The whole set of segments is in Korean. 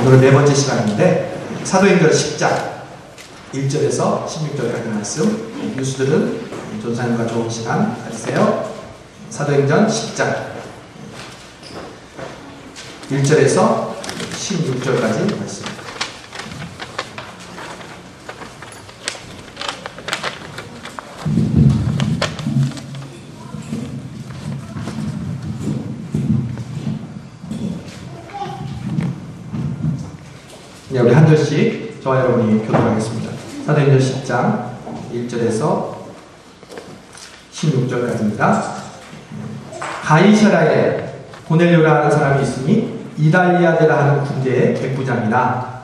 오늘은 네 번째 시간인데 사도행전 10장 1절에서 16절까지 말씀. 교수들은 전사님과 좋은 시간 가지세요. 사도행전 10장 1절에서 16절까지 말씀. 네, 우리 한 절씩 저와 여러분이 교독하겠습니다. 사도행전 10장 1절에서 16절까지입니다. 가이사라에 고넬료라는 사람이 있으니 이달리아데라 하는 군대의 백부장이라.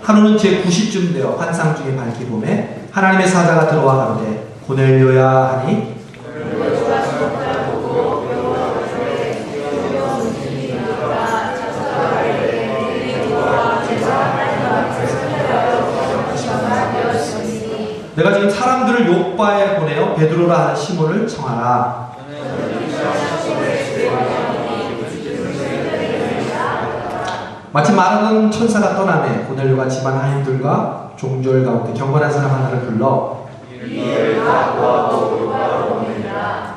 하루는 제90쯤 되어 환상 중에 밝히 보매 하나님의 사자가 들어와 가로되 고넬료야 하니 내가 지금 사람들을 요빠에 보내어 베드로라 하는 시몬을 청하라. 마침 말하던 천사가 떠나매 고넬료가 집안 하인들과 종졸 가운데 경건한 사람 하나를 불러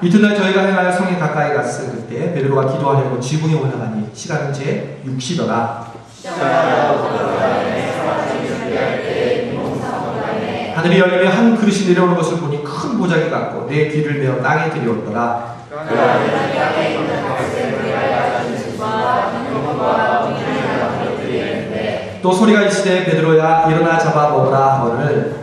이튿날 저희가 행하여 성에 가까이 갔을 그때 베드로가 기도하려고 지붕에 올라가니 시간은 제 6시더라. 하늘이 열리며 한 그릇이 내려오는 것을 보니 큰 보자기 같고 내 귀를 메어 땅에 들이었더라. 또 소리가 있으되 베드로야 일어나 잡아 먹으라 하거늘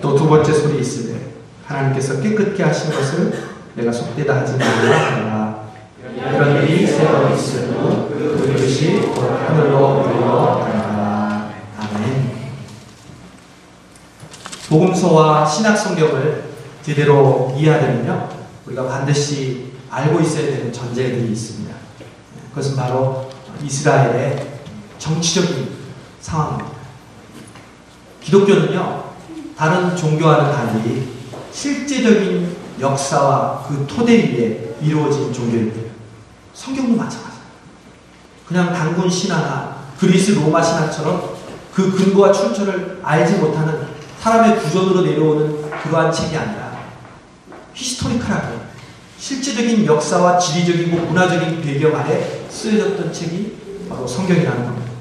또 두 번째 소리 있으되 하나님께서 깨끗게 하신 것을 내가 속되다 하지 말라. 이런 일이 세 번 있으므로 그 그릇이 하늘로 올라가라. 아멘. 복음서와 신약 성경을 제대로 이해하려면요, 우리가 반드시 알고 있어야 되는 전제들이 있습니다. 그것은 바로 이스라엘의 정치적인 상황입니다. 기독교는요, 다른 종교와는 달리 실제적인 역사와 그 토대 위에 이루어진 종교입니다. 성경도 마찬가지예요. 그냥 단군 신화나 그리스 로마 신화처럼 그 근거와 출처를 알지 못하는 사람의 구전으로 내려오는 그러한 책이 아니라 히스토리컬하게 실제적인 역사와 지리적이고 문화적인 배경 아래 쓰여졌던 책이 바로 성경이라는 겁니다.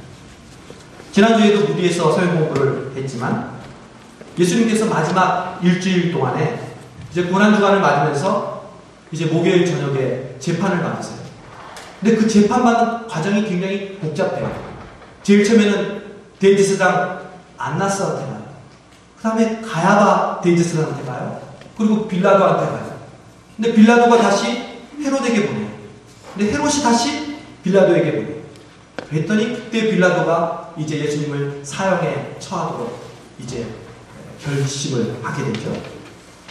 지난주에도 무디에서 서영 공부를 했지만 예수님께서 마지막 일주일 동안에 이제 고난주간을 맞으면서 이제 목요일 저녁에 재판을 받으세요. 근데 그 재판받는 과정이 굉장히 복잡해요. 제일 처음에는 대제사장 안나스한테 가요. 그 다음에 가야바 대제사장한테 가요. 그리고 빌라도한테 가요. 근데 빌라도가 다시 헤롯에게 보내요. 근데 헤롯이 다시 빌라도에게 보내요. 그랬더니 그때 빌라도가 이제 예수님을 사형에 처하도록 이제 결심을 하게 되죠.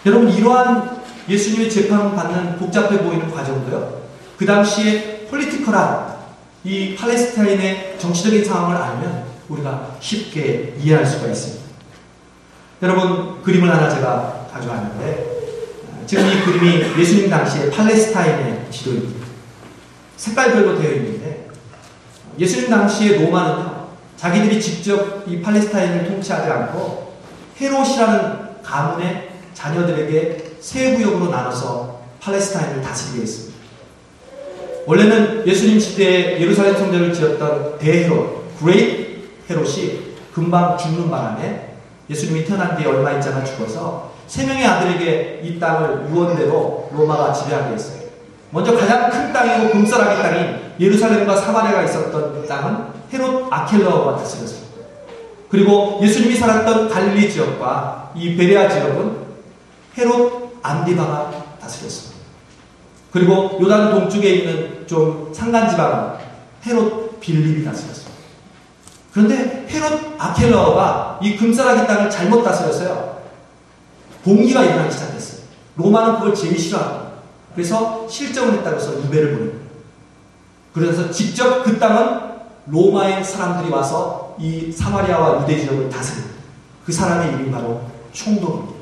여러분, 이러한 예수님의 재판을 받는 복잡해 보이는 과정도요, 그 당시에 폴리티컬한 이 팔레스타인의 정치적인 상황을 알면 우리가 쉽게 이해할 수가 있습니다. 여러분, 그림을 하나 제가 가져왔는데 지금 이 그림이 예수님 당시의 팔레스타인의 지도입니다. 색깔별로 되어 있는데 예수님 당시의 로마는요, 자기들이 직접 이 팔레스타인을 통치하지 않고 헤롯이라는 가문의 자녀들에게 세 구역으로 나눠서 팔레스타인을 다스리게 했습니다. 원래는 예수님 시대에 예루살렘 성전을 지었던 대헤롯, 그레이트 헤롯이 금방 죽는 바람에 예수님이 태어난 뒤에 얼마 있자가 죽어서 세 명의 아들에게 이 땅을 유언대로 로마가 지배하게 했어요. 먼저 가장 큰 땅이고 금싸라기 땅인 예루살렘과 사마리아가 있었던 땅은 헤롯 아켈라오가 다스렸습니다. 그리고 예수님이 살았던 갈릴리 지역과 이 베레아 지역은 헤롯 안디바가 다스렸습니다. 그리고 요단 동쪽에 있는 좀 산간지방은 헤롯 빌립이 다스렸습니다. 그런데 헤롯 아켈라오가 이 금싸라기 땅을 잘못 다스렸어요. 봉기가 일어나기 시작했어요. 로마는 그걸 제일 싫어합니다. 그래서 실정을 했다고 해서 유배를 보냅니다. 그래서 직접 그 땅은 로마의 사람들이 와서 이 사마리아와 유대 지역을 다스린 그 사람의 이름이 바로 총독입니다.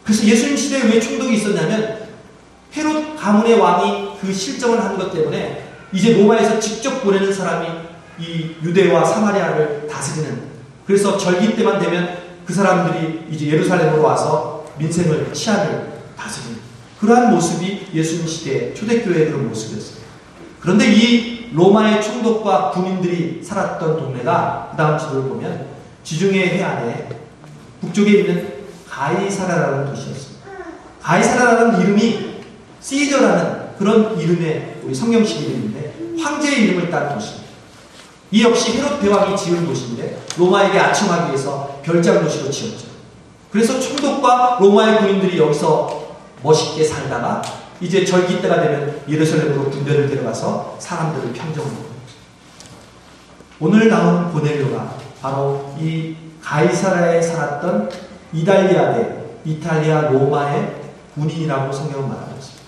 그래서 예수님 시대에 왜 총독이 있었냐면 헤롯 가문의 왕이 그 실정을 한 것 때문에 이제 로마에서 직접 보내는 사람이 이 유대와 사마리아를 다스리는, 그래서 절기 때만 되면 그 사람들이 이제 예루살렘으로 와서 민생을 치안을 다스리는 그러한 모습이 예수님 시대의 초대교회의 그런 모습이었어요. 그런데 이 로마의 총독과 군인들이 살았던 동네가 그 다음 지도를 보면 지중해 해안에 북쪽에 있는 가이사라라는 도시였습니다. 가이사라라는 이름이 시저라는 그런 이름의 우리 성경식 이름인데 황제의 이름을 딴 도시입니다. 이 역시 헤롯 대왕이 지은 도시인데 로마에게 아첨하기 위해서 별장 도시로 지었죠. 그래서 총독과 로마의 군인들이 여기서 멋있게 살다가 이제 절기 때가 되면 예루살렘으로 군대를 데려가서 사람들을 평정하는 거예요. 오늘 나온 고넬료가 바로 이 가이사라에 살았던 이탈리아 로마의 군인이라고 성경은 말하고 있습니다.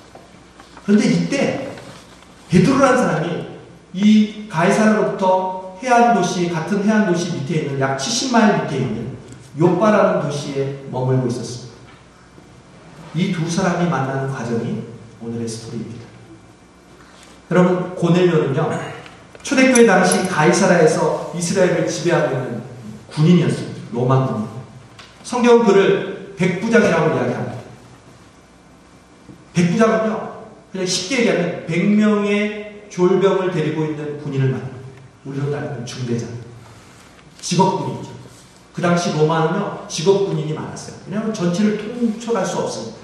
그런데 이때 베드로라는 사람이 이 가이사라로부터 같은 해안 도시 밑에 있는 약 70마일 밑에 있는 요빠라는 도시에 머물고 있었습니다. 이 두 사람이 만나는 과정이 오늘의 스토리입니다. 여러분, 고넬료는요, 초대교회 당시 가이사라에서 이스라엘을 지배하고 있는 군인이었습니다. 로마 군인. 성경은 그를 백부장이라고 이야기합니다. 백부장은요, 그냥 쉽게 얘기하면 100명의 졸병을 데리고 있는 군인을 말합니다. 우리로 따지면 중대장. 직업군인이죠. 그 당시 로마는요, 직업군인이 많았어요. 왜냐하면 전체를 통솔할 수 없습니다.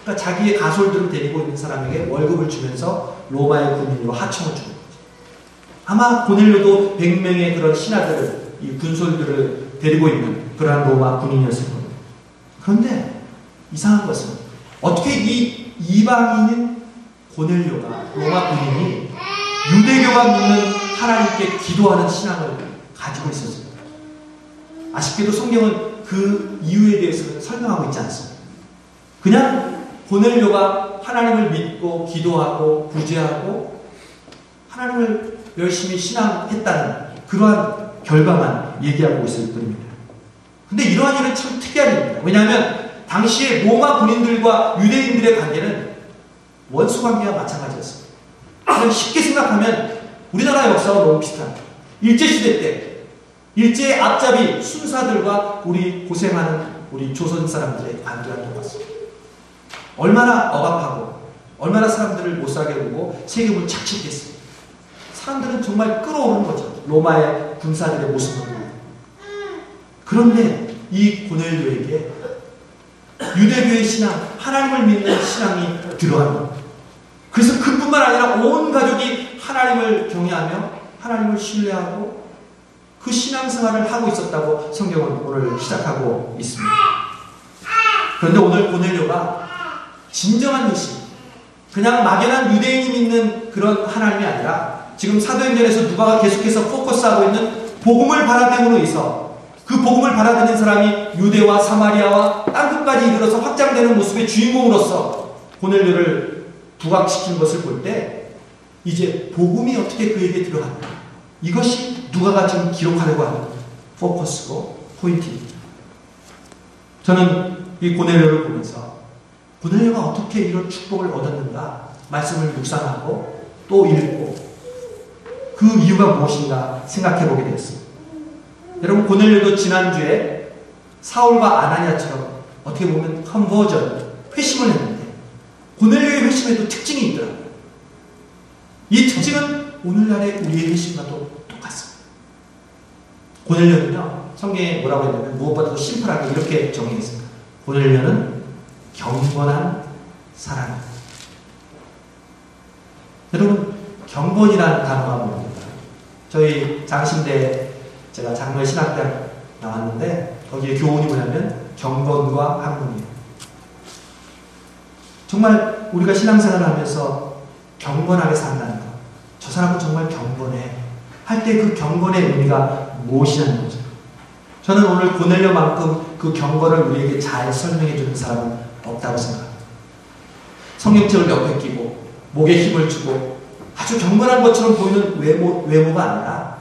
그러니까 자기의 가솔들을 데리고 있는 사람에게 월급을 주면서 로마의 군인으로 하청을 주는 거죠. 아마 고넬료도 100명의 그런 신하들을, 이 군솔들을 데리고 있는 그러한 로마 군인이었을 겁니다. 그런데 이상한 것은 어떻게 이 이방인인 고넬료가, 로마 군인이 유대교가 믿는 하나님께 기도하는 신앙을 가지고 있었습니다. 아쉽게도 성경은 그 이유에 대해서는 설명하고 있지 않습니다. 그냥 고넬료가 하나님을 믿고 기도하고 구제하고 하나님을 열심히 신앙했다는 그러한 결과만 얘기하고 있을 뿐입니다. 근데 이러한 일은 참 특이한 일입니다. 왜냐하면 당시에 로마 군인들과 유대인들의 관계는 원수 관계와 마찬가지였습니다. 그냥 쉽게 생각하면 우리나라 역사와 너무 비슷합니다. 일제시대 때 일제의 앞잡이 순사들과 우리 고생하는 우리 조선 사람들의 관계와 똑같습니다. 얼마나 억압하고 얼마나 사람들을 못살게 보고 세금을 착취했습니다. 사람들은 정말 끌어오른 거죠. 로마의 군사들의 모습을 보고. 그런데 이 고넬료에게 유대교의 신앙, 하나님을 믿는 신앙이 들어간 겁니다. 그래서 그뿐만 아니라 온 가족이 하나님을 경외하며 하나님을 신뢰하고 그 신앙생활을 하고 있었다고 성경은 오늘 시작하고 있습니다. 그런데 오늘 고넬료가 진정한 메시, 그냥 막연한 유대인이 믿는 그런 하나님이 아니라 지금 사도행전에서 누가가 계속해서 포커스하고 있는 복음을 받아들임으로 해서 그 복음을 받아들인 사람이 유대와 사마리아와 땅끝까지 이르러서 확장되는 모습의 주인공으로서 고넬료를 부각시킨 것을 볼 때 이제 복음이 어떻게 그에게 들어갔나, 이것이 누가가 지금 기록하려고 하는 포커스고 포인트입니다. 저는 이 고넬료를 보면서 고넬료가 어떻게 이런 축복을 얻었는가 말씀을 묵상하고 또 읽고 그 이유가 무엇인가 생각해 보게 되었습니다. 여러분, 고넬료도 지난주에 사울과 아나니아처럼 어떻게 보면 컨버전, 회심을 했는데 고넬료의 회심에도 특징이 있더라고요. 이 특징은 오늘날의 우리의 회심과도 똑같습니다. 고넬료는요, 성경에 뭐라고 했냐면 무엇보다도 심플하게 이렇게 정의했습니다. 고넬료는 경건한 사람입니다. 여러분, 경건이라는 단어가 뭡니까? 저희 장신대, 제가 장로의 신학대학 나왔는데 거기에 교훈이 뭐냐면 경건과 학문이에요. 정말 우리가 신앙생활을 하면서 경건하게 산다는 것, 저 사람은 정말 경건해 할 때 그 경건의 의미가 무엇이냐는 거죠. 저는 오늘 고넬료만큼 그 경건을 우리에게 잘 설명해 주는 사람은 없다고 생각합니다. 성경책을 옆에 끼고 목에 힘을 주고 아주 경건한 것처럼 보이는 외모가 아니라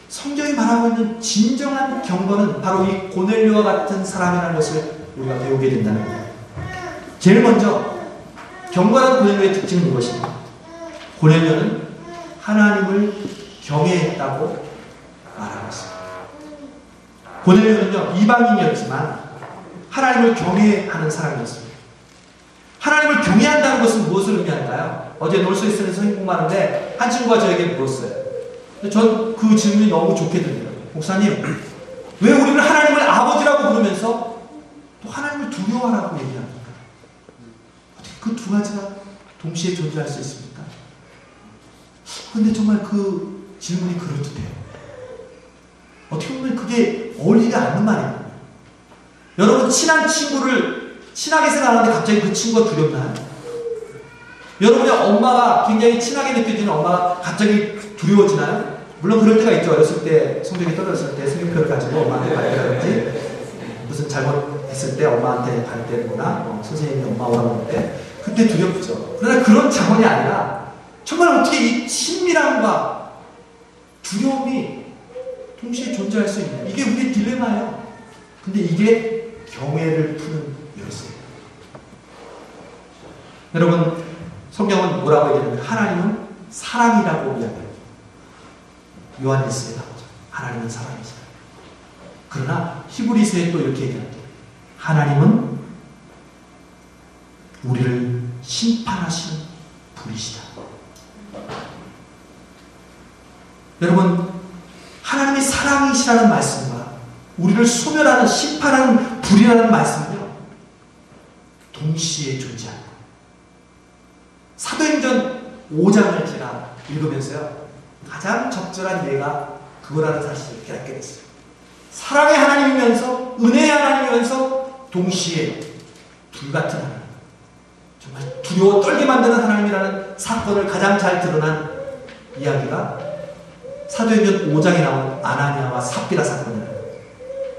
성경이 말하고 있는 진정한 경건은 바로 이 고넬료와 같은 사람이라는 것을 우리가 배우게 된다는 거예요. 제일 먼저 경건한 고넬료의 특징은 무엇입니까? 고넬료는 하나님을 경외했다고 말하고 있습니다. 고넬료는요, 이방인이었지만 하나님을 경외하는 사람이었습니다. 하나님을 경외한다는 것은 무엇을 의미할까요? 어제 놀소에서는 성경 공부하는데 한 친구가 저에게 물었어요. 전 그 질문이 너무 좋게 들려요. 목사님, 왜 우리는 하나님을 아버지라고 부르면서 또 하나님을 두려워하라고 얘기합니까? 어떻게 그 두 가지가 동시에 존재할 수 있습니까? 그런데 정말 그 질문이 그럴듯해요. 어떻게 보면 그게 어울리지 않는 말이에요. 여러분, 친한 친구를 친하게 생각하는데 갑자기 그 친구가 두렵나요? 여러분의 엄마가 굉장히 친하게 느껴지는 엄마가 갑자기 두려워지나요? 물론 그럴 때가 있죠. 어렸을 때 성적이 떨어졌을 때 성적표를 가지고 엄마한테 발표하든지 무슨 잘못했을 때 엄마한테 발표하거나 선생님이 엄마 오라고 할 때 그때 두렵죠. 그러나 그런 차원이 아니라 정말 어떻게 이 친밀함과 두려움이 동시에 존재할 수 있냐. 이게 우리의 딜레마예요. 근데 이게 경외를 푸는 열쇠예요. 여러분, 성경은 뭐라고 얘기하냐면 하나님은 사랑이라고 이야기해요. 요한일서에 나오죠. 하나님은 사랑이시다. 그러나 히브리서에 또 이렇게 얘기합니다. 하나님은 우리를 심판하시는 분이시다. 여러분, 하나님이 사랑이시라는 말씀과 우리를 소멸하는 심판하는 불이라는 말씀은요, 동시에 존재합니다. 사도행전 5장을 제가 읽으면서요, 가장 적절한 예가 그거라는 사실을 깨닫게 됐어요. 사랑의 하나님이면서 은혜의 하나님이면서 동시에 불같은 하나님, 정말 두려워 떨게 만드는 하나님이라는 사건을 가장 잘 드러난 이야기가 사도행전 5장에 나온 아나니아와 삽비라 사건이에요.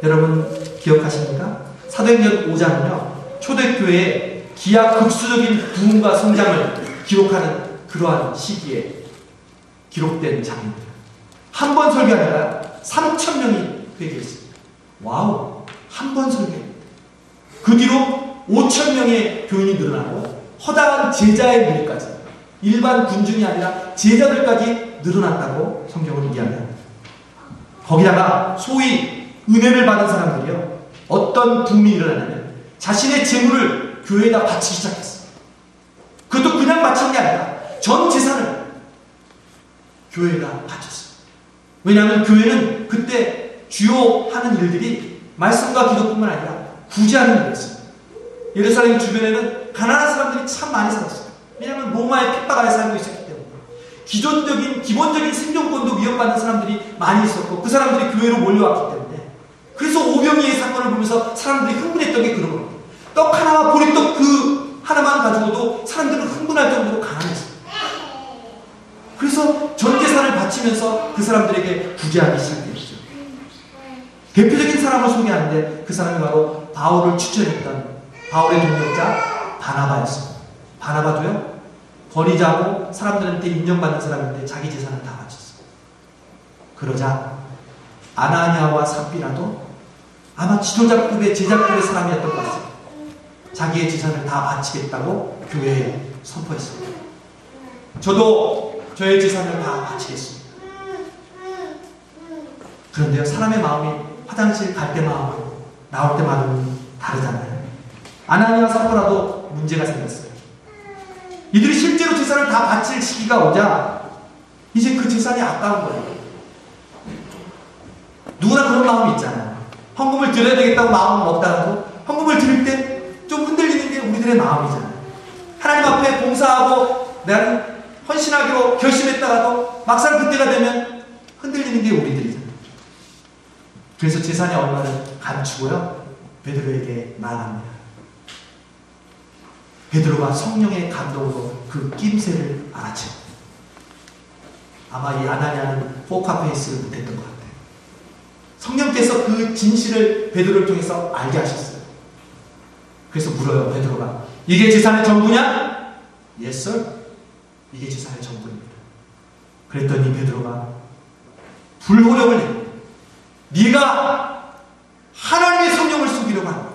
여러분 기억하십니까? 사도행전 5장은요, 초대교회의 기하급수적인 부흥과 성장을 기록하는 그러한 시기에 기록된 장입니다. 한 번 설교하다가 3,000명이 회개했습니다. 와우! 한 번 설교입니다. 그 뒤로 5,000명의 교인이 늘어나고 허다한 제자의 무리까지, 일반 군중이 아니라 제자들까지 늘어났다고 성경은 이야기합니다. 거기다가 소위 은혜를 받은 사람들이요, 어떤 붐이 일어나냐면 자신의 재물을 교회에다 바치기 시작했어요. 그것도 그냥 바친 게 아니라 전 재산을 교회에다 바쳤어요. 왜냐하면 교회는 그때 주요 하는 일들이 말씀과 기도뿐만 아니라 구제하는 일이었어요. 예루살렘 주변에는 가난한 사람들이 참 많이 살았어요. 왜냐하면 로마의 핍박 아래 살고 있었기 때문에 기본적인 생존권도 위협받는 사람들이 많이 있었고 그 사람들이 교회로 몰려왔기 때문에, 그래서 오병이의 사건을 보면서 사람들이 흥분했던 게 그런 겁니다. 떡 하나와 보리떡 그 하나만 가지고도 사람들은 흥분할 정도로 가난했어요. 그래서 전 재산을 바치면서 그 사람들에게 구제하기 시작했죠. 대표적인 사람을 소개하는데 그 사람이 바로 바울을 추천했던 바울의 동역자 바나바였습니다. 바나바도요, 버리자고 사람들한테 인정받는 사람인데 자기 재산을 다 바쳤어요. 그러자 아나니아와 삽비라도 아마 지도자급의 제자급의 사람이었던 것 같습니다. 자기의 재산을 다 바치겠다고 교회에 선포했습니다. 저도 저의 재산을 다 바치겠습니다. 그런데요, 사람의 마음이 화장실 갈 때마하고 나올 때마다는 다르잖아요. 아나니아와 삽비라도 문제가 생겼어요. 이들이 실제로 재산을 다 바칠 시기가 오자 이제 그 재산이 아까운 거예요. 누구나 그런 마음이 있잖아요. 헌금을 드려야 되겠다고 마음을 먹다가도 헌금을 드릴 때 좀 흔들리는 게 우리들의 마음이잖아요. 하나님 앞에 봉사하고 나는 헌신하기로 결심했다가도 막상 그때가 되면 흔들리는 게 우리들이잖아요. 그래서 재산의 얼마를 감추고요, 베드로에게 말합니다. 베드로가 성령의 감동으로 그 낌새를 알아채고, 아마 이 아나니아는 포카페이스를 못했던 것 같아요. 성령께서 그 진실을 베드로를 통해서 알게 하셨어요. 그래서 물어요, 베드로가. 이게 재산의 전부냐? Yes, sir. 이게 재산의 전부입니다. 그랬더니 베드로가 불호령을 내. 네가 하나님의 성령을 숨기려고 한다.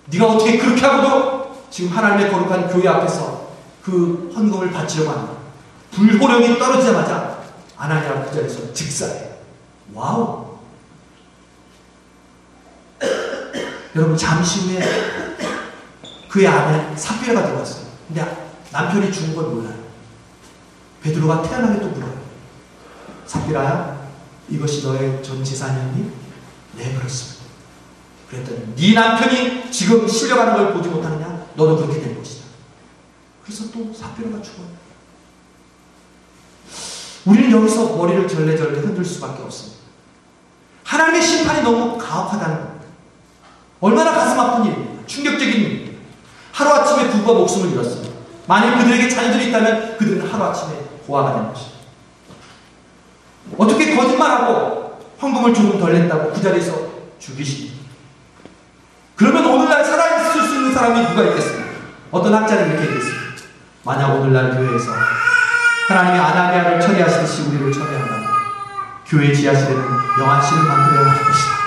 네가 어떻게 그렇게 하고도 지금 하나님의 거룩한 교회 앞에서 그 헌금을 바치려고 한다. 불호령이 떨어지자마자 아나니아가 그 자리에서 즉사해. 와우. 여러분, 잠시 후에 그의 아내 삽비라가 들어왔어요. 근데 남편이 죽은 걸 몰라요. 베드로가 태연하게 또 물어요. 삽비라야, 이것이 너의 전 재산이었니? 네, 그렇습니다. 그랬더니 네 남편이 지금 실려가는 걸 보지 못하느냐? 너도 그렇게 될 것이다. 그래서 또 삽비라가 죽어요. 우리는 여기서 머리를 절레절레 흔들 수밖에 없습니다. 하나님의 심판이 너무 가혹하다는 겁니다. 얼마나 가슴 아픈 일입니까? 충격적인 일입니다. 하루아침에 부부가 목숨을 잃었습니다. 만일 그들에게 자녀들이 있다면 그들은 하루아침에 고아가 되는 것입니다. 어떻게 거짓말하고 헌금을 조금 덜 냈다고 그 자리에서 죽이십니까? 그러면 오늘날 살아있을 수 있는 사람이 누가 있겠습니까? 어떤 학자는 이렇게 얘기했습니다. 만약 오늘날 교회에서 하나님이 아나니아를 처리하시듯이 우리를 처리한다면 교회 지하실에는 영안실을 만들어야 할 것이다.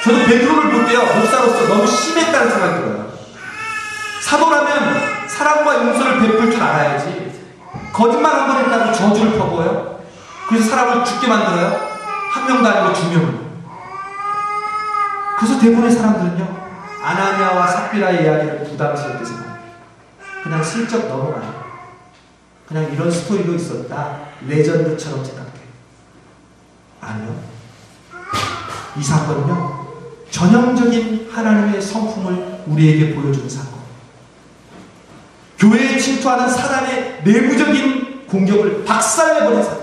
저도 베드로를 볼 때요, 목사로서 너무 심했다는 생각이 들어요. 사도라면 사랑과 용서를 베풀 줄 알아야지 거짓말 한 번 했다고 저주를 퍼부어요. 그래서 사람을 죽게 만들어요. 한 명도 아니고 두 명을. 그래서 대부분의 사람들은요, 아나니아와 삽비라의 이야기를 부담스럽게 생각해요. 그냥 슬쩍 넘어가요. 그냥 이런 스토리도 있었다, 레전드처럼 생각해요. 아니요, 이 사건은요, 전형적인 하나님의 성품을 우리에게 보여주는 사건. 교회에 침투하는 사단의 내부적인 공격을 박살내버린 사건.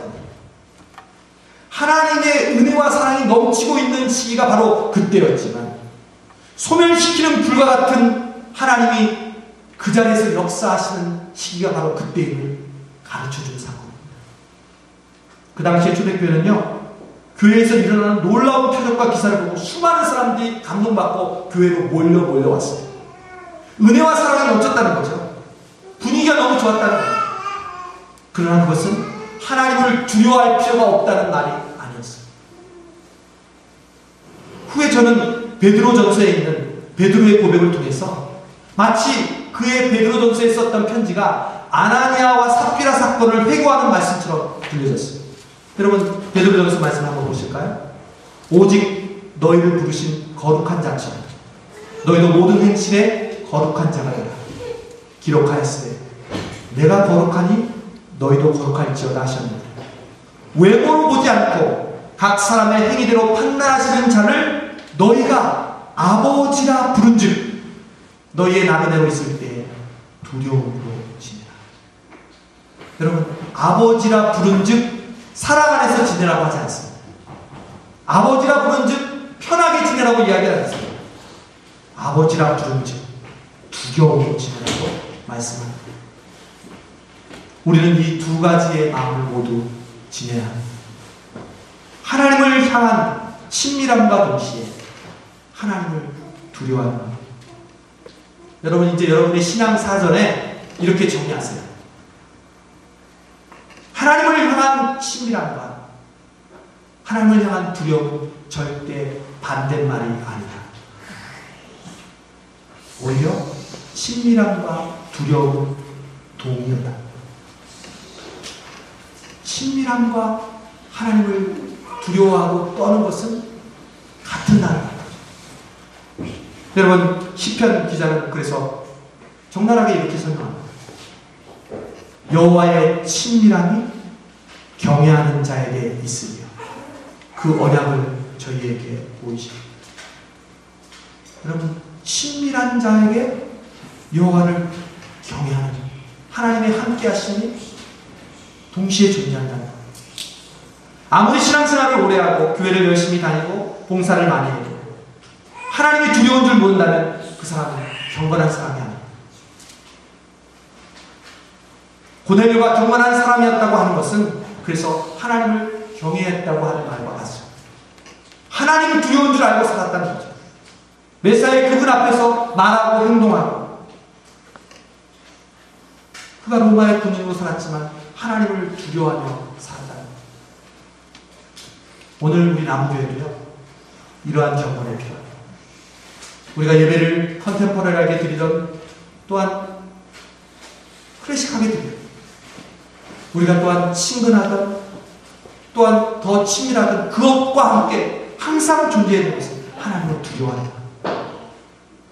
하나님의 은혜와 사랑이 넘치고 있는 시기가 바로 그때였지만 소멸시키는 불과 같은 하나님이 그 자리에서 역사하시는 시기가 바로 그때임을 가르쳐주는 사건입니다. 그 당시에 초대교회는요, 교회에서 일어나는 놀라운 표적과 기사를 보고 수많은 사람들이 감동받고 교회로 몰려왔어요. 은혜와 사랑이 넘쳤다는 거죠. 분위기가 너무 좋았다는 거예요. 그러나 그것은 하나님을 두려워할 필요가 없다는 말이 아니었어요. 후에 저는 베드로전서에 있는 베드로의 고백을 통해서 마치 그의 베드로전서에 썼던 편지가 아나니아와 삽비라 사건을 회고하는 말씀처럼 들려졌어요. 여러분, 베드로전서 말씀 한번 보실까요? 오직 너희를 부르신 거룩한 자처럼 너희도 모든 행실에 거룩한 자가 되라. 기록하였으되 내가 거룩하니 너희도 거룩할지어다 하셨느니라. 외모로 보지 않고 각 사람의 행위대로 판단하시는 자를 너희가 아버지라 부른즉 너희의 나그네로 있을 때 두려움으로 지내라. 여러분, 아버지라 부른즉 사랑 안에서 지내라고 하지 않습니다. 아버지라 부른즉 편하게 지내라고 이야기하지 않습니다. 아버지라 부른즉 두려움으로 지내라고 말씀합니다. 우리는 이 두 가지의 마음을 모두 지내야 합니다. 하나님을 향한 친밀함과 동시에 하나님을 두려워하는 마음. 여러분, 이제 여러분의 신앙 사전에 이렇게 정리하세요. 하나님을 향한 친밀함과 하나님을 향한 두려움은 절대 반대말이 아니다. 오히려 친밀함과 두려움은 동의어다. 친밀함과 하나님을 두려워하고 떠는 것은 같은 단어다. 여러분, 시편 기자는 그래서 적나라하게 이렇게 설명합니다. 여호와의 친밀함이 경외하는 자에게 있으며 그 언약을 저희에게 보이십니다. 여러분, 친밀한 자에게 여호와를 경외하는 하나님의 함께 하심이 동시에 존재한다는 것. 아무리 신앙생활을 오래 하고 교회를 열심히 다니고 봉사를 많이 해도 하나님이 두려운 줄 모른다면 그 사람은 경건한 사람이 아닙니다. 고넬료가 경건한 사람이었다고 하는 것은 그래서 하나님을 경외했다고 하는 말과 같습니다. 하나님을 두려운 줄 알고 살았다는 거죠. 메시아의 그분 앞에서 말하고 행동하고 그가 로마의 군인으로 살았지만 하나님을 두려워하며 살았다. 오늘 우리 남교회도요, 이러한 경건이 필요합니다. 우리가 예배를 컨템포러리하게 드리던, 또한 클래식하게 드리던, 우리가 또한 친근하던, 또한 더 친밀하던, 그것과 함께 항상 존재해야 되는 것은 하나님을 두려워하는 마음,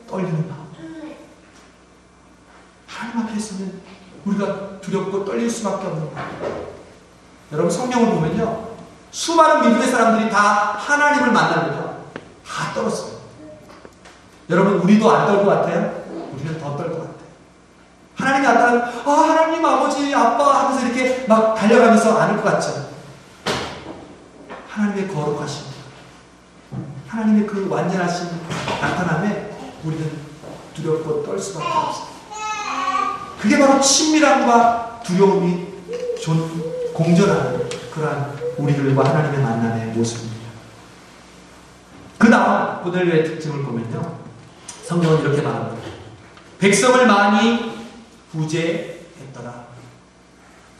떨리는 마음. 하나님 앞에 있으면 우리가 두렵고 떨릴 수밖에 없는 마음. 여러분, 성경을 보면요, 수많은 믿음의 사람들이 다 하나님을 만나면요, 다 떨었어요. 여러분, 우리도 안 떨 것 같아요? 우리는 더 떨 것 같아요. 하나님이 나타나면, 하나님, 아버지, 아빠 하면서 이렇게 막 달려가면서 안을 것 같죠. 하나님의 거룩하심, 하나님의 그 완전하신 나타남에 우리는 두렵고 떨 수밖에 없어요. 그게 바로 친밀함과 두려움이 공존하는 그러한 우리들과 하나님의 만남의 모습입니다. 그 다음 고넬료의 특징을 보면요, 성경은 이렇게 말합니다. 백성을 많이 구제했더라.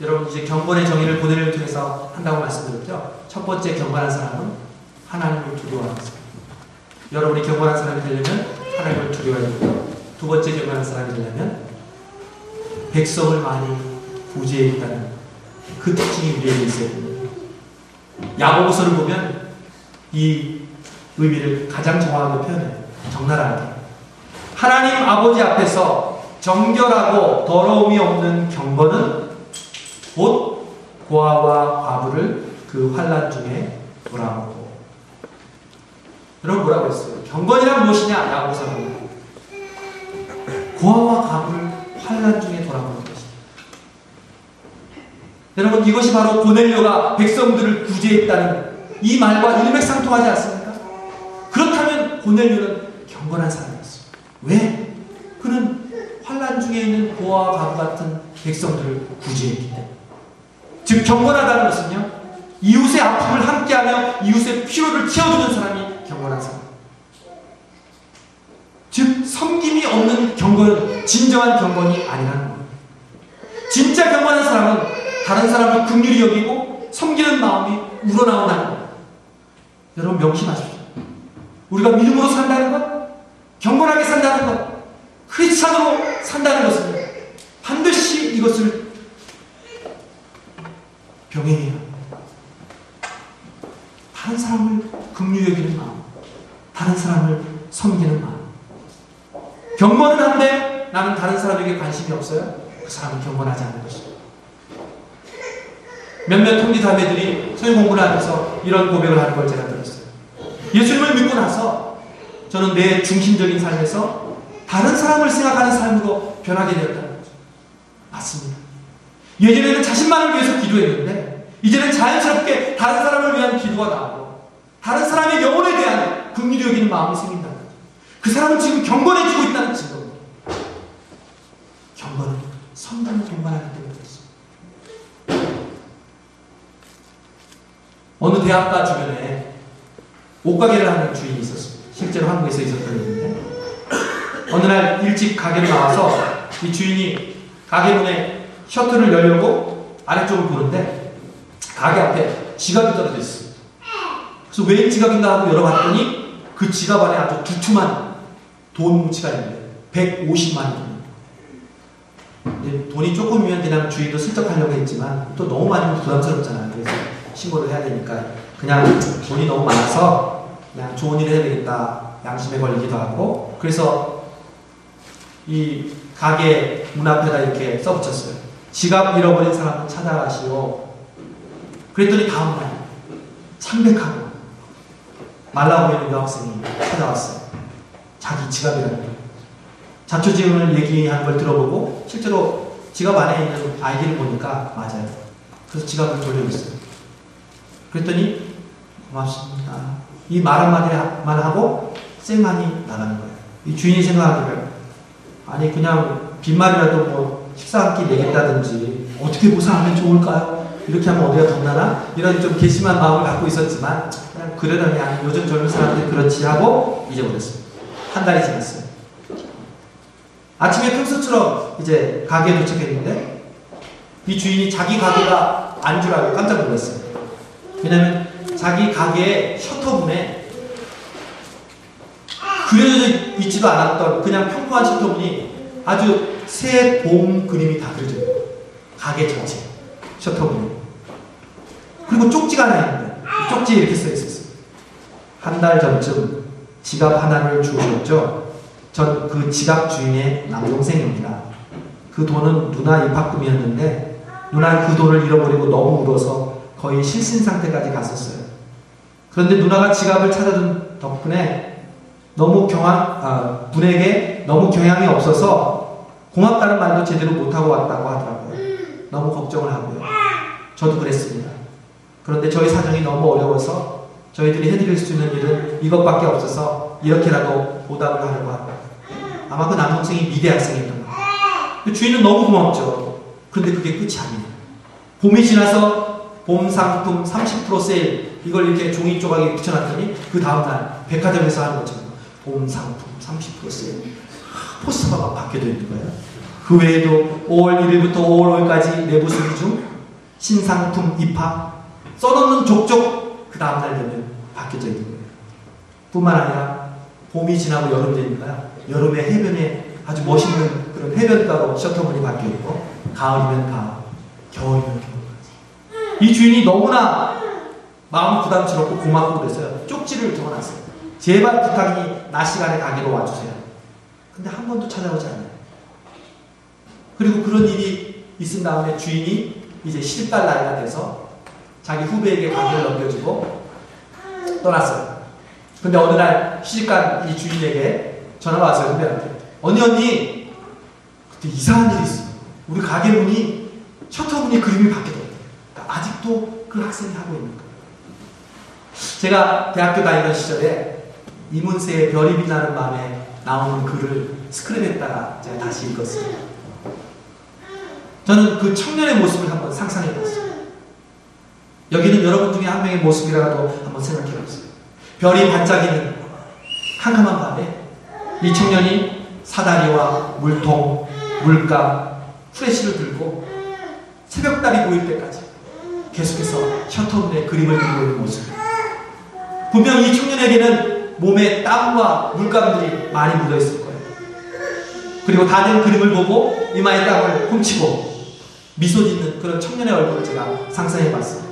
여러분, 이제 경건의 정의를 고넬료를 통해서 한다고 말씀드렸죠. 첫 번째 경건한 사람은 하나님을 두려워하는 사람. 여러분이 경건한 사람이 되려면 하나님을 두려워해야 되고요. 두 번째 경건한 사람이 되려면 백성을 많이 구제했다는 그 특징이 우리에게 있어야 됩니다. 야고보서를 보면 이 의미를 가장 정확하게 표현해요. 적나라하게. 하나님 아버지 앞에서 정결하고 더러움이 없는 경건은 곧 고아와 과부를 그 환난 중에 돌아오고. 여러분, 뭐라고 했어요? 경건이란 무엇이냐? 야고보서는 고아와 과부를 환난 중에 돌아오는 것입니다. 여러분, 이것이 바로 고넬료가 백성들을 구제했다는 이 말과 일맥상통하지 않습니까? 그렇다면 고넬료는 경건한 사람이었어요. 왜? 그는 환난 중에 있는 고아와 과부 같은 백성들을 구제했기 때문에. 즉, 경건하다는 것은요, 이웃의 아픔을 함께하며 이웃의 필요를 채워주는 사람이 경건한 사람. 즉, 섬김이 없는 경건은 진정한 경건이 아니라는 겁니다. 진짜 경건한 사람은 다른 사람을 긍휼히 여기고 섬기는 마음이 우러나온다는 겁니다. 여러분, 명심하십시오. 우리가 믿음으로 산다는 것, 경건하게 산다는 것, 크리스찬으로 산다는 것은 반드시 이것을 병행해야 합니다. 다른 사람을 긍휼히 여기는 마음, 다른 사람을 섬기는 마음. 경건은 한데 나는 다른 사람에게 관심이 없어요? 그 사람은 경건하지 않는 것입니다. 몇몇 통기자매들이 성경 공부를 하면서 이런 고백을 하는 걸 제가 들었어요. 예수님을 믿고 나서 저는 내 중심적인 삶에서 다른 사람을 생각하는 삶으로 변하게 되었다는 거죠. 맞습니다. 예전에는 자신만을 위해서 기도했는데 이제는 자연스럽게 다른 사람을 위한 기도가 나오고 다른 사람의 영혼에 대한 긍휼히 여기는 마음이 생긴다는 거죠. 그 사람은 지금 경건해지고 있다는 증거입니다. 경건은 성당을 동반하기 때문에 그렇습니다. 어느 대학가 주변에 옷가게를 하는 주인이 있었습니다. 실제로 한국에서 있었던 일인데, 어느 날 일찍 가게를 나와서 이 주인이 가게 문에 셔터를 열려고 아래쪽을 보는데 가게 앞에 지갑이 떨어져 있어요. 그래서 왜 지갑인가 하고 열어봤더니 그 지갑 안에 아주 두툼한 돈 뭉치가 있는데 150만 원. 돈이 조금이면 그냥 주인도 슬쩍 하려고 했지만 또 너무 많으면 부담스럽잖아요. 그래서 신고를 해야 되니까 그냥 돈이 너무 많아서 그냥 좋은 일을 해야 되겠다 양심에 걸리기도 하고, 그래서 이 가게 문 앞에다 이렇게 써붙였어요. 지갑 잃어버린 사람은 찾아가시오. 그랬더니 다음날 창백하고 말라 보이는 여학생이 찾아왔어요. 자기 지갑이라는 거예요. 자초지종을 얘기하는 걸 들어보고 실제로 지갑 안에 있는 아이디를 보니까 맞아요. 그래서 지갑을 돌려줬어요. 그랬더니 고맙습니다. 이 말 한마디만 하고 쌩하니 나가는 거예요. 이 주인이 생각하기를 아니 그냥 빈말이라도 뭐 식사 한 끼 내겠다든지 어떻게 보상하면 좋을까요? 이렇게 하면 어디가 덧나나? 이런 좀 괘씸한 마음을 갖고 있었지만 그냥 그러려니 아니 요즘 젊은 사람들이 그렇지 하고 잊어버렸어요. 한 달이 지났어요. 아침에 평소처럼 이제 가게에 도착했는데 이 주인이 자기 가게가 안 줄 알고 깜짝 놀랐어요. 왜냐면 자기 가게의 셔터문에 그려져 있지도 않았던 그냥 평범한 셔터문이 아주 새 봄 그림이 다 그려져 있어요. 가게 전체 셔터문에. 그리고 쪽지가 하나 있는데 쪽지에 이렇게 써 있었어요. 한 달 전쯤 지갑 하나를 주셨죠. 전 그 지갑 주인의 남동생입니다. 그 돈은 누나 입학금이었는데 누나는 그 돈을 잃어버리고 너무 울어서 거의 실신 상태까지 갔었어요. 그런데 누나가 지갑을 찾아준 덕분에 분에게 너무 경향이 없어서 고맙다는 말도 제대로 못하고 왔다고 하더라고요. 너무 걱정을 하고요. 저도 그랬습니다. 그런데 저희 사정이 너무 어려워서 저희들이 해드릴 수 있는 일은 이것밖에 없어서 이렇게라도 보답을 하려고 합니다. 아마 그 남동생이 미대 학생이었던 거예요. 주인은 너무 고맙죠. 그런데 그게 끝이 아니에요. 봄이 지나서 봄 상품 30% 세일 이걸 이렇게 종이 조각에 붙여놨더니 그 다음날 백화점에서 하는 것처럼 봄 상품 30% 세일 포스터가 막 바뀌어져 있는 거예요. 그 외에도 5월 1일부터 5월 5일까지 내부 수리 중 신상품 입학 써놓는 족족 그 다음날 되면 바뀌어져 있는 거예요. 뿐만 아니라 봄이 지나고 여름 되니까 여름에 해변에 아주 멋있는 그런 해변가로 셔터문이 바뀌어있고 가을이면 가을, 겨울이면 겨울. 이 주인이 너무나 마음 부담스럽고 고맙고 그래서요. 쪽지를 적어놨어요. 제발 부탁이니 낮 시간에 가게로 와주세요. 근데 한 번도 찾아오지 않아요. 그리고 그런 일이 있은 다음에 주인이 이제 시집갈 나이가 돼서 자기 후배에게 가게를 넘겨주고 떠났어요. 근데 어느 날 시집간 이 주인에게 전화가 왔어요. 후배한테. 언니 그때 이상한 일이 있어. 우리 가게 문이 셔터문이 그림이 바뀌더라고요. 그러니까 아직도 그 학생이 하고 있는 거예요. 제가 대학교 다니던 시절에 이문세의 별이 빛나는 밤에 나오는 글을 스크랩했다가 제가 다시 읽었어요. 저는 그 청년의 모습을 한번 상상해봤어요. 여기는 여러분 중에 한 명의 모습이라도 한번 생각해봤어요. 별이 반짝이는 캄캄한 밤에 이 청년이 사다리와 물통, 물감, 후레쉬를 들고 새벽달이 보일 때까지 계속해서 셔터문에 그림을 그리고 있는 모습. 분명 이 청년에게는 몸에 땀과 물감들이 많이 묻어있을 거예요. 그리고 다 된 그림을 보고 이마에 땀을 훔치고 미소 짓는 그런 청년의 얼굴을 제가 상상해봤어요.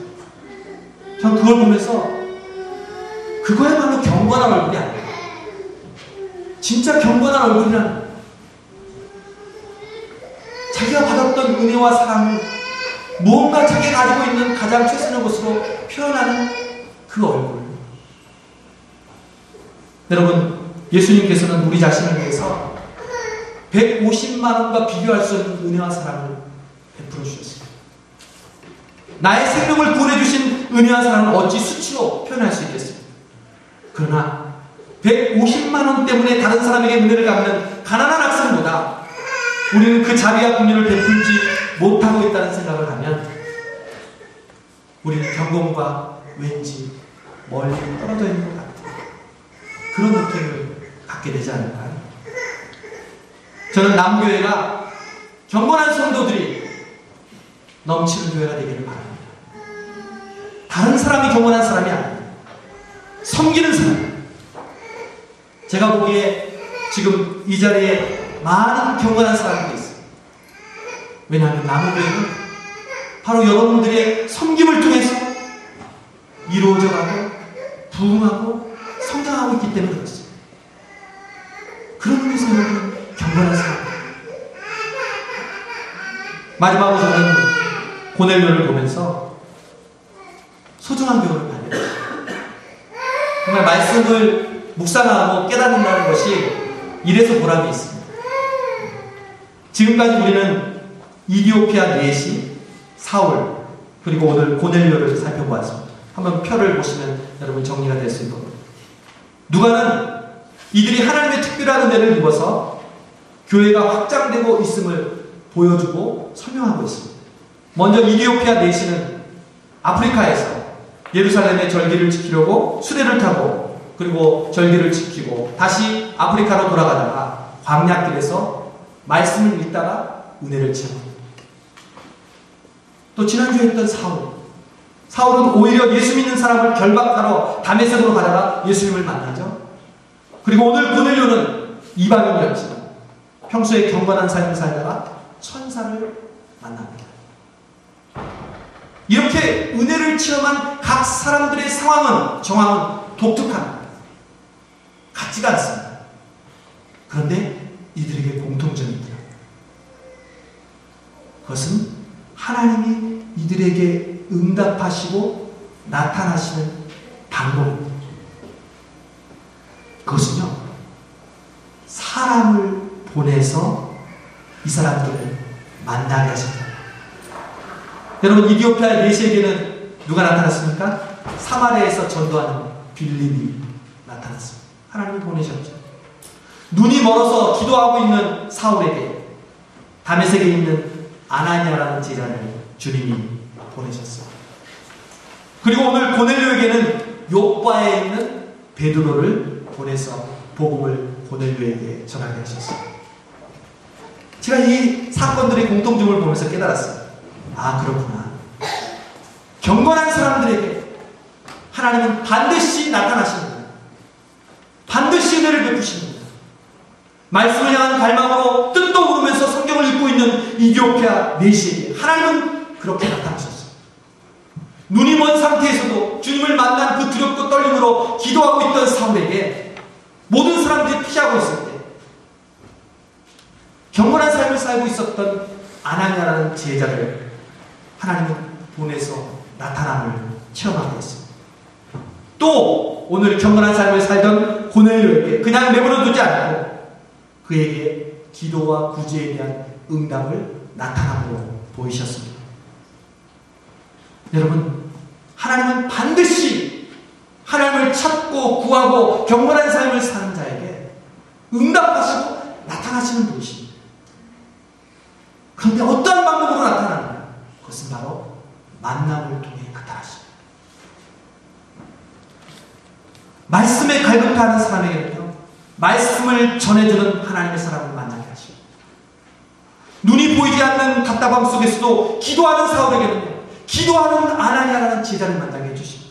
전 그걸 보면서 그거야말로 경건한 얼굴이 아니에요. 진짜 경건한 얼굴이란 자기가 받았던 은혜와 사랑을 무언가 자기가 가지고 있는 가장 최선의 것으로 표현하는 그 얼굴. 여러분, 예수님께서는 우리 자신을 위해서 150만 원과 비교할 수 없는 은혜와 사랑을 베풀어 주셨습니다. 나의 생명을 구원해주신 은혜와 사랑을 어찌 수치로 표현할 수 있겠습니까? 그러나 150만 원 때문에 다른 사람에게 은혜를 갚는 가난한 학생보다 우리는 그 자비와 긍휼을 베풀지 못하고 있다는 생각을 하면 우리는 경건과 왠지 멀리 떨어져 있는 것 같아요. 그런 느낌을 갖게 되지 않을까요? 저는 남교회가 경건한 성도들이 넘치는 교회가 되기를 바랍니다. 다른 사람이 경건한 사람이 아니에요. 섬기는 사람. 제가 보기에 지금 이 자리에 많은 경건한 사람들이 있어요. 왜냐하면 남교회는 바로 여러분들의 섬김을 통해서 이루어져가고 부흥하고 성장하고 있기 때문에 그렇습니다. 그런 의미에서 여러분 경건한 사람. 마지막으로 저는 고넬료를 보면서 소중한 교훈을 발견했어요. 정말 말씀을 묵상하고 깨닫는다는 것이 이래서 보람이 있습니다. 지금까지 우리는 이디오피아 내시, 사울, 그리고 오늘 고넬료를 살펴보았습니다. 한번 표를 보시면 여러분 정리가 될 수 있을 겁니다. 누가는 이들이 하나님의 특별한 은혜를 입어서 교회가 확장되고 있음을 보여주고 설명하고 있습니다. 먼저 이디오피아 내시는 아프리카에서 예루살렘의 절기를 지키려고 수레를 타고 그리고 절기를 지키고 다시 아프리카로 돌아가다가 광야길에서 말씀을 읽다가 은혜를 체험합니다. 또 지난주에 했던 사울은 오히려 예수 믿는 사람을 결박하러 다메섹으로 가다가 예수님을 만나죠. 그리고 오늘 고넬료는 이방인이었지만 평소에 경건한 삶을 살다가 천사를 만납니다. 이렇게 은혜를 체험한 각 사람들의 정황은 독특합니다. 같지가 않습니다. 그런데 이들에게 공통점이 있다. 그것은 하나님이 이들에게 응답하시고 나타나시는 방법입니다. 그것은요, 사람을 보내서 이 사람들을 만나게 하신다. 여러분, 이디오피아 내시에게는 누가 나타났습니까? 사마리아에서 전도하는 빌립이 나타났습니다. 하나님이 보내셨죠. 눈이 멀어서 기도하고 있는 사울에게 다메섹에 있는 아나니아라는 제자를 주님이 보내셨어요. 그리고 오늘 고넬료에게는 요바에 있는 베드로를 보내서 복음을 고넬료에게 전하게 하셨어요. 제가 이 사건들의 공통점을 보면서 깨달았어요. 아, 그렇구나. 경건한 사람들에게 하나님은 반드시 나타나십니다. 반드시 은혜를 베푸십니다. 말씀을 향한 갈망으로 뜻도 모르면서 성경을 읽고 있는 이디오피아 내시에게 하나님은 그렇게 나타나셨어요. 눈이 먼 상태에서도 주님을 만난 그 두렵고 떨림으로 기도하고 있던 사울에게 모든 사람들이 피하고 있을 때 경건한 삶을 살고 있었던 아나니아라는 제자를 하나님은 보내서 나타남을 체험하게 했습니다. 또 오늘 경건한 삶을 살던 고넬료에게 그냥 내버려두지 않고 그에게 기도와 구제에 대한 응답을 나타남으로 보이셨습니다. 여러분, 하나님은 반드시 하나님을 찾고 구하고 경건한 삶을 사는 자에게 응답하시고 나타나시는 분이십니다. 그런데 어떠한 방법으로 나타나느냐? 그것은 바로 만남을 통해 나타나십니다. 말씀에 갈급하는 사람에게는요, 말씀을 전해주는 하나님의 사람을 만나게 하시고, 눈이 보이지 않는 답답함 속에서도 기도하는 사울에게는요, 기도하는 아나니아라는 제자를 만나게 해주시고,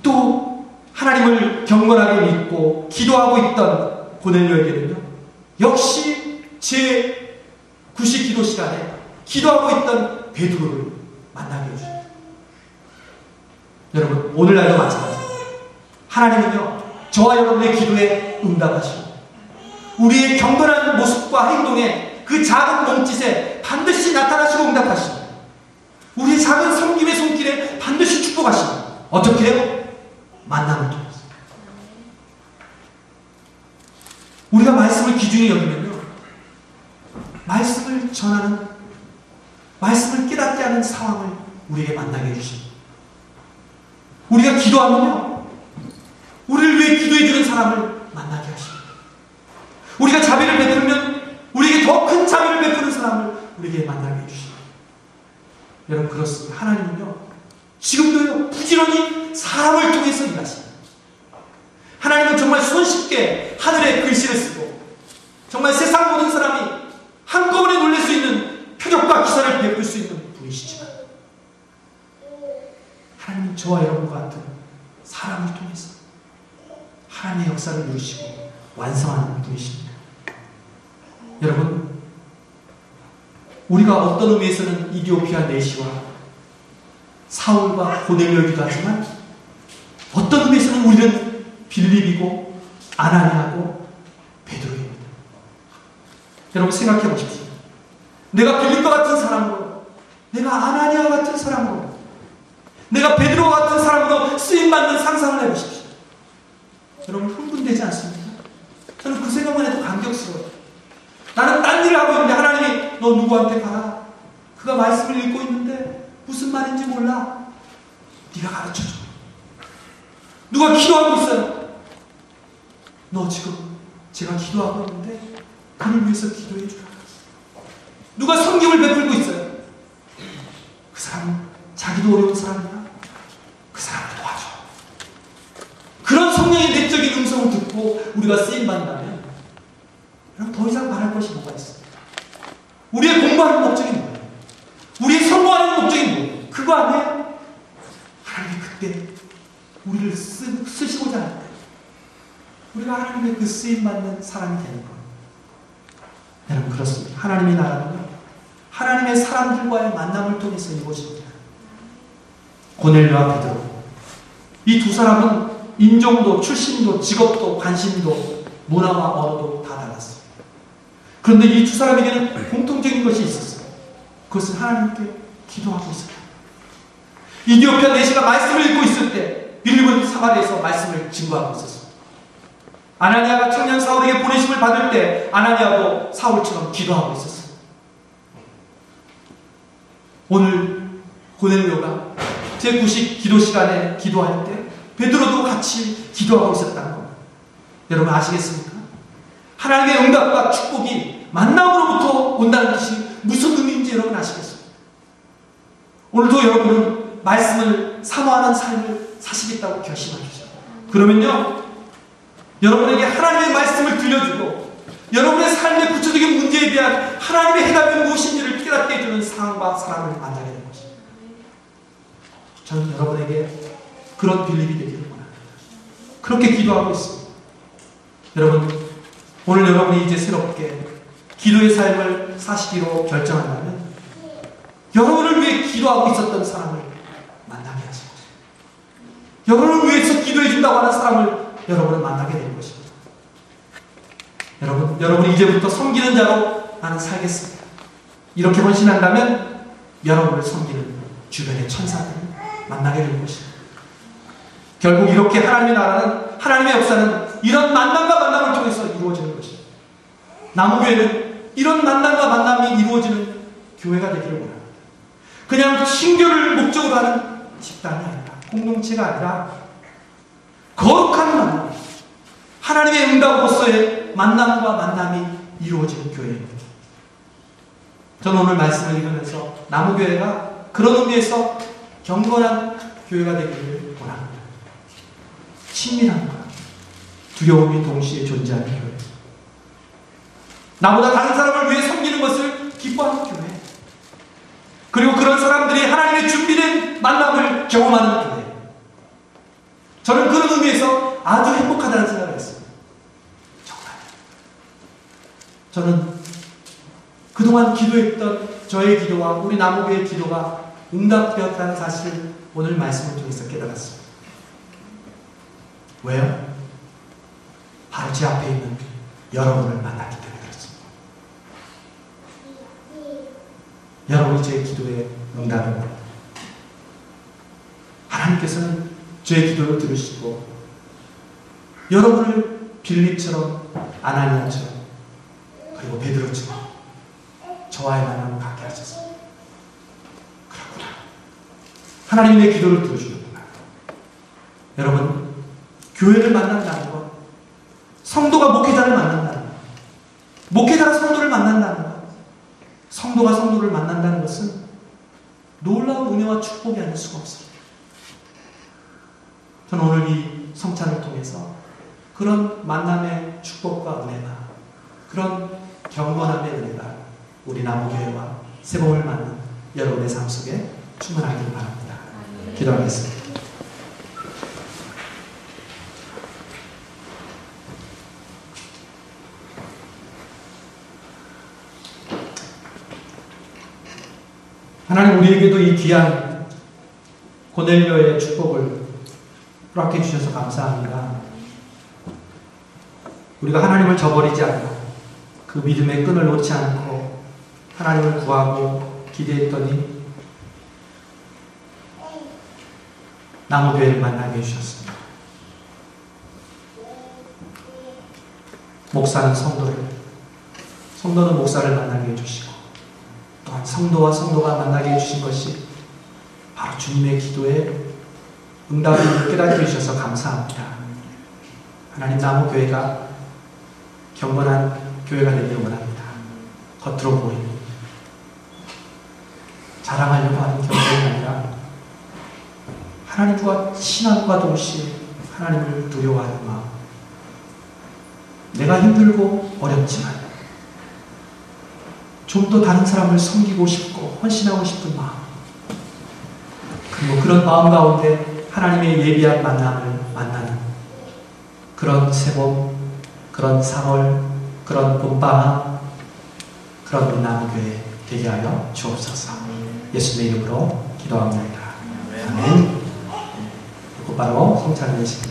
또 하나님을 경건하게 믿고 기도하고 있던 고넬료에게는요, 역시 제 9시 기도 시간에 기도하고 있던 베드로를 만나게 해주십니다. 여러분, 오늘날도 마찬가지입니다. 하나님은요, 저와 여러분의 기도에 응답하시고 우리의 경건한 모습과 행동에 그 작은 몸짓에 반드시 나타나시고 응답하시고 우리의 작은 섬김의 손길에 반드시 축복하시고 어떻게 해요? 만남을 통해서. 우리가 말씀을 귀중히 여기면요, 말씀을 전하는, 말씀을 깨닫게 하는 상황을 우리에게 만나게 해주십니다. 우리가 기도하면요, 우리를 위해 기도해주는 사람을 만나게 하십니다. 우리가 자비를 베풀면 우리에게 더 큰 자비를 베푸는 사람을 우리에게 만나게 해주십니다. 여러분, 그렇습니다. 하나님은요, 지금도요, 부지런히 사람을 통해서 일하십니다. 하나님은 정말 손쉽게 하늘에 글씨를 쓰고 정말 세상 모든 사람이 한꺼번에 놀랄 수 있는 표적과 기사를 베풀 수 있는 분이시지만 하나님은 저와 여러분과 같은 사람을 통해서 하나님의 역사를 누리시고 완성하는 분이십니다. 여러분, 우리가 어떤 의미에서는 이디오피아 내시와 사울과 고넬료이기도 하지만 어떤 의미에서는 우리는 빌립이고 아나니아고 베드로입니다. 여러분, 생각해 보십시오. 내가 빌립과 같은 사람으로, 내가 아나니아 같은 사람으로, 내가 베드로 같은 사람으로 쓰임받는 상상을 해보십시오. 여러분, 흥분되지 않습니까? 저는 그 생각만 해도 감격스러워요. 나는 딴 일을 하고 있는데 하나님이 너 누구한테 가라. 그가 말씀을 읽고 있는데 무슨 말인지 몰라. 네가 가르쳐줘. 누가 기도하고 있어요. 너 지금 제가 기도하고 있는데 그를 위해서 기도해 주라. 누가 성경을 베풀고 있어요. 그 사람은 자기도 어려운 사람이야. 그 사람을 도와줘. 그런 성령의 내적인 음성을 듣고 우리가 쓰임받는다면 그럼 더 이상 말할 것이 뭐가 있어요? 우리의 공부하는 목적이 뭐예요? 우리를 쓰시고자 할 때 우리가 하나님의 그 쓰임받는 사람이 되는 것. 여러분 그렇습니다. 하나님의 나라는요, 하나님의 사람들과의 만남을 통해서 이루어집니다. 고넬료와 베드로, 이 두 사람은 인종도 출신도 직업도 관심도 문화와 언어도 다 달랐어요. 그런데 이 두 사람에게는 공통적인 것이 있었어요. 그것은 하나님께 기도하고 있었다. 이디오피아 내시가 말씀을 읽고 있을 때 빌립은 사마리아에서 말씀을 증거하고 있었어요. 아나니아가 청년 사울에게 보내심을 받을 때 아나니아도 사울처럼 기도하고 있었어요. 오늘 고넬료가 제9식 기도 시간에 기도할 때 베드로도 같이 기도하고 있었다는 겁니다. 여러분 아시겠습니까? 하나님의 응답과 축복이 만남으로부터 온다는 것이 무슨 의미인지 여러분 아시겠습니까? 오늘도 여러분은 말씀을 사모하는 삶을 사시겠다고 결심하시죠. 그러면요, 여러분에게 하나님의 말씀을 들려주고 여러분의 삶의 구체적인 문제에 대한 하나님의 해답이 무엇인지를 깨닫게 해주는 상황과 사람을 만나게 되는 것입니다. 저는 여러분에게 그런 빌립이 되기를 원합니다. 그렇게 기도하고 있습니다. 여러분, 오늘 여러분이 이제 새롭게 기도의 삶을 사시기로 결정한다면 여러분을 위해 기도하고 있었던 사람을 만나게 하십시오. 여러분을 위해서 기도해 준다고 하는 사람을 여러분은 만나게 될 것입니다. 여러분이 이제부터 섬기는 자로 나는 살겠습니다. 이렇게 헌신한다면 여러분을 섬기는 주변의 천사들을 만나게 될 것입니다. 결국 이렇게 하나님의 나라는, 하나님의 역사는 이런 만남과 만남을 통해서 이루어지는 것입니다. 남우교회는 이런 만남과 만남이 이루어지는 교회가 되기를 원합니다. 그냥 신교를 목적으로 하는 집단이 아니라, 공동체가 아니라 거룩한 만남, 하나님의 응답으로서의 만남과 만남이 이루어지는 교회입니다. 저는 오늘 말씀을 읽으면서 남우교회가 그런 의미에서 경건한 교회가 되기를 원합니다. 친밀함과 두려움이 동시에 존재하는 교회. 나보다 다른 사람을 위해 섬기는 것을 기뻐하는 교회. 그리고 그런 사람들이 하나님의 준비된 만남을 경험하는 교회. 저는 그런 의미에서 아주 행복하다는 생각을 했습니다. 정말. 저는 그동안 기도했던 저의 기도와 우리 남우교의 기도가 응답되었다는 사실을 오늘 말씀을 통해서 깨달았습니다. 왜요? 바로 제 앞에 있는 여러분을 만났기 때문에 그렇습니다. 여러분이 제 기도에 응답을 하나님께서는 제 기도를 들으시고 여러분을 빌립처럼 아나니아처럼 그리고 베드로처럼 저와의 만남을 갖게 하셨습니다. 그렇구나. 하나님이 내 기도를 들어주는구나. 여러분, 교회를 만난다는 것, 성도가 목회자를 만난다는 것, 목회자가 성도를 만난다는 것, 성도가 성도를 만난다는 것은 놀라운 은혜와 축복이 아닐 수가 없습니다. 저는 오늘 이 성찬을 통해서 그런 만남의 축복과 은혜가, 그런 경건함의 은혜가 우리 남우교회와 새봄을 맞는 여러분의 삶 속에 충만하기를 바랍니다. 기도하겠습니다. 하나님, 우리에게도 이 귀한 고넬료의 축복을 허락해 주셔서 감사합니다. 우리가 하나님을 저버리지 않고 그 믿음의 끈을 놓지 않고 하나님을 구하고 기대했더니 남우교회를 만나게 해주셨습니다. 목사는 성도를, 성도는 목사를 만나게 해주시고 또한 성도와 성도가 만나게 해주신 것이 바로 주님의 기도에 응답을 깨닫게 해주셔서 감사합니다. 하나님, 남우교회가 경건한 교회가 되기를 원합니다. 겉으로 보이는 자랑하려고 하는 경건이 아니라 하나님과 친함과 동시에 하나님을 두려워하는 마음, 내가 힘들고 어렵지만 좀 더 다른 사람을 섬기고 싶고 헌신하고 싶은 마음, 그리고 그런 마음 가운데 하나님의 예비한 만남을 만나는 그런 새봄, 그런 3월, 그런 봄방학, 그런 우리 남교회 되게 하여 주옵소서. 예수님의 이름으로 기도합니다. 아멘. 곧바로 성찬을 내십니다.